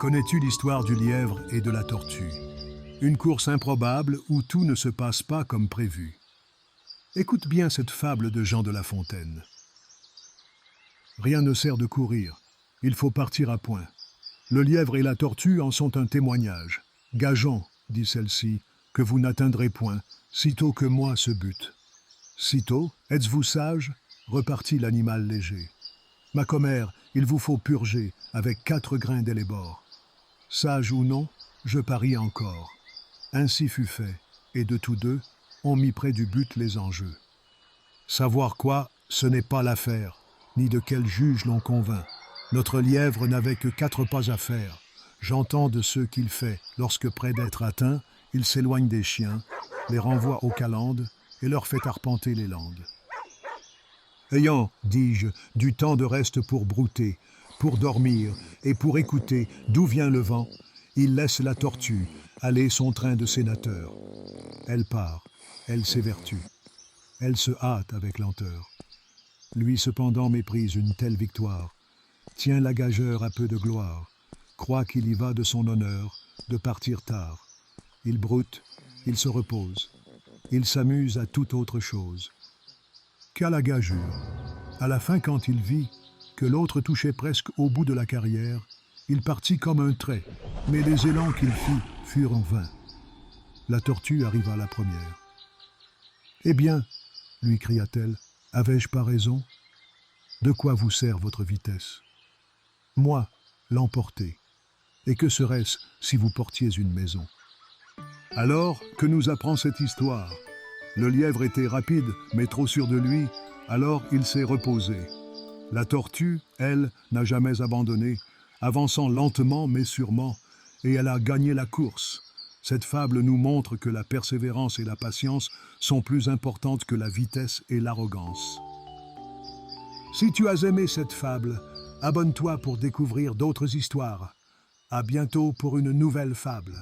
Connais-tu l'histoire du lièvre et de la tortue? Une course improbable où tout ne se passe pas comme prévu. Écoute bien cette fable de Jean de La Fontaine. Rien ne sert de courir, il faut partir à point. Le lièvre et la tortue en sont un témoignage. Gageons, dit celle-ci, que vous n'atteindrez point, sitôt que moi ce but. Sitôt, êtes-vous sage? Repartit l'animal léger. Ma commère, il vous faut purger avec 4 grains d'ellébore. Sage ou non, je parie encore. Ainsi fut fait, et de tous deux, on mit près du but les enjeux. Savoir quoi, ce n'est pas l'affaire, ni de quel juge l'on convainc. Notre lièvre n'avait que 4 pas à faire. J'entends de ceux qu'il fait, lorsque près d'être atteint, il s'éloigne des chiens, les renvoie aux calendes et leur fait arpenter les landes. Ayant, dis-je, du temps de reste pour brouter, pour dormir et pour écouter d'où vient le vent, il laisse la tortue aller son train de sénateur. Elle part, elle s'évertue, elle se hâte avec lenteur. Lui cependant méprise une telle victoire, tient la gageure à peu de gloire, croit qu'il y va de son honneur, de partir tard. Il broute, il se repose, il s'amuse à toute autre chose. Qu'à la gageure, à la fin quand il vit que l'autre touchait presque au bout de la carrière, il partit comme un trait, mais les élans qu'il fit furent vains. La tortue arriva la première. « Eh bien, lui cria-t-elle, avais-je pas raison? De quoi vous sert votre vitesse? Moi, l'emporter. Et que serait-ce si vous portiez une maison? » Alors, que nous apprend cette histoire? Le lièvre était rapide, mais trop sûr de lui, alors il s'est reposé. La tortue, elle, n'a jamais abandonné, avançant lentement mais sûrement, et elle a gagné la course. Cette fable nous montre que la persévérance et la patience sont plus importantes que la vitesse et l'arrogance. Si tu as aimé cette fable, abonne-toi pour découvrir d'autres histoires. À bientôt pour une nouvelle fable.